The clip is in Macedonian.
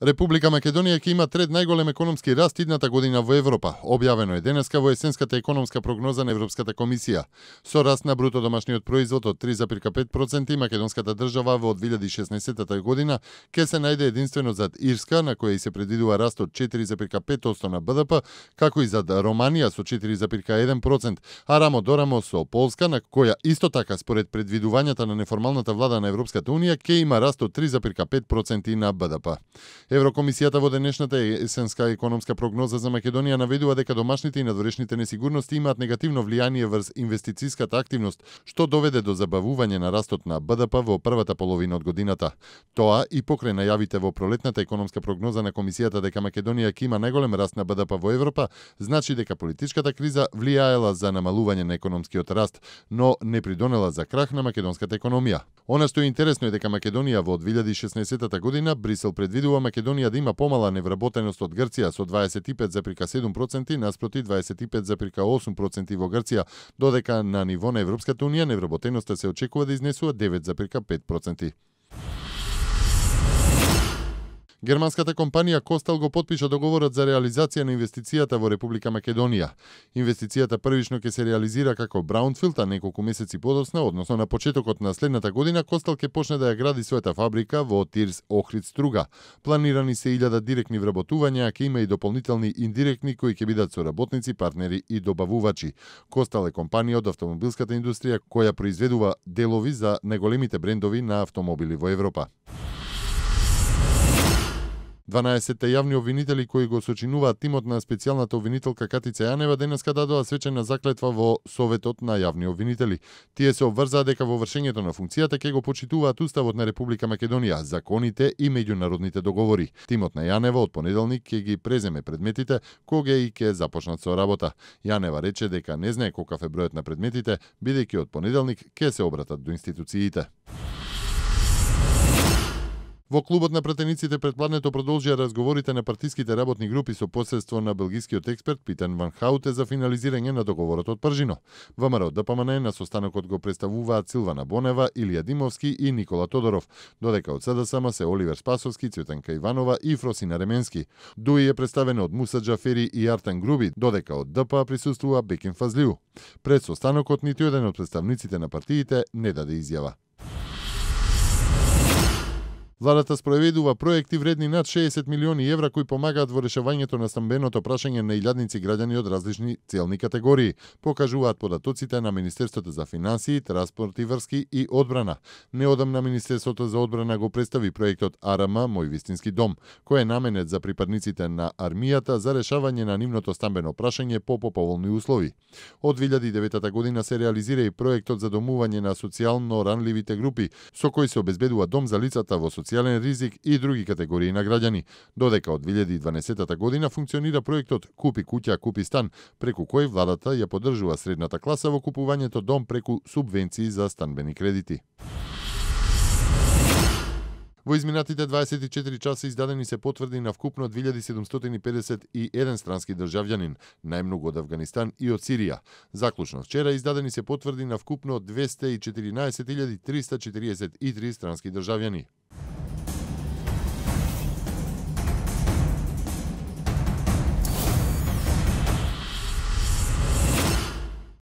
Република Македонија ќе има трет најголем економски раст идната година во Европа, објавено е денеска во есенската економска прогноза на Европската комисија. Со раст на бруто домашниот производ од 3,5%, македонската држава во 2016 година ќе се најде единствено зад Ирска, на која и се предвидува раст од 4,5% на БДП, како и зад Романија со 4,1%, а рамо до рамо со Полска, на која исто така според предвидувањата на неформалната влада на Европската унија ќе има раст од 3,5% на БДП. Еврокомисијата во денешната есенска економска прогноза за Македонија наведува дека домашните и надворешните несигурности имаат негативно влијание врз инвестицијската активност, што доведе до забавување на растот на БДП во првата половина од годината. Тоа и покрај најавите во пролетната економска прогноза на Комисијата дека Македонија ќе има најголем раст на БДП во Европа, значи дека политичката криза влијаела за намалување на економскиот раст, но не придонела за крах на македонската економија. Она што е интересно е дека Македонија во 2016 година Брисел предвидува Македонија да има помала невработеност од Грција со 25,7% наспроти 25,8% во Грција, додека на ниво на Европската унија невработеноста се очекува да изнесува 9,5%. Германската компанија Костел го потпиша договорот за реализација на инвестицијата во Република Македонија. Инвестицијата првично ќе се реализира како браунфилд, а неколку месеци подоцна, односно на почетокот на следната година, Костел ќе почне да ја гради својата фабрика во Тирс Охрид Струга. Планирани се 1000 директни вработувања, а ќе има и дополнителни индиректни кои ќе бидат соработници, партнери и добавувачи. Костел е компанија од автомобилската индустрија која произведува делови за најголемите брендови на автомобили во Европа. 12 јавни обвинители кои го сочинуваат тимот на специјалната обвинителка Катица Јанева денеска дадоа свечена заклетва во Советот на јавни обвинители. Тие се обврзаа дека во вршењето на функцијата ќе го почитуваат Уставот на Република Македонија, законите и меѓународните договори. Тимот на Јанева од понеделник ќе ги преземе предметите кога и ќе започнат со работа. Јанева рече дека не знае колкав е бројот на предметите, бидејќи од понеделник ќе се обратат до институциите. Во клубот на пратениците предпладнето продолжија разговорите на партиските работни групи со посредство на белгискиот експерт Питер Ван Хауте за финализирање на договорот од Пржино. ВМРО ДПМН на состанокот го представуваат Силвана Бонева, Илија Димовски и Никола Тодоров, додека од СДСМ се Оливер Спасовски, Цветанка Иванова и Фросина Ременски. ДУИ е представено од Муса Џафери и Артан Груби, додека од ДПА присуствува Бекин Фазлиу. Пред состанокот ниту еден од представниците на партиите не даде изјава. Владата спроведува проекти вредни над 60 милиони евра кои помагаат во решавањето на стамбеното прашање на илјадници граѓани од различни целни категории, покажуваат податоците на Министерството за финансии, транспорт и врски и одбрана. Неодамна Министерството за одбрана го представи проектот АРМ Мој вистински дом, кој е наменет за припадниците на армијата за решавање на нивното стамбено прашање по поповолни услови. Од 2009 година се реализира и проектот за домување на социјално ранливите групи, со кој се обезбедува дом за лицата во социјален ризик и други категории на граѓани, додека од 2012 година функционира проектот Купи куќа, купи стан, преку кој владата ја поддржува средната класа во купувањето дом преку субвенции за станбени кредити. Во изминатите 24 часа издадени се потврди на вкупно 2751 странски државјанин, најмногу од Авганистан и од Сирија. Заклучно вчера издадени се потврди на вкупно 214.343 странски државјани.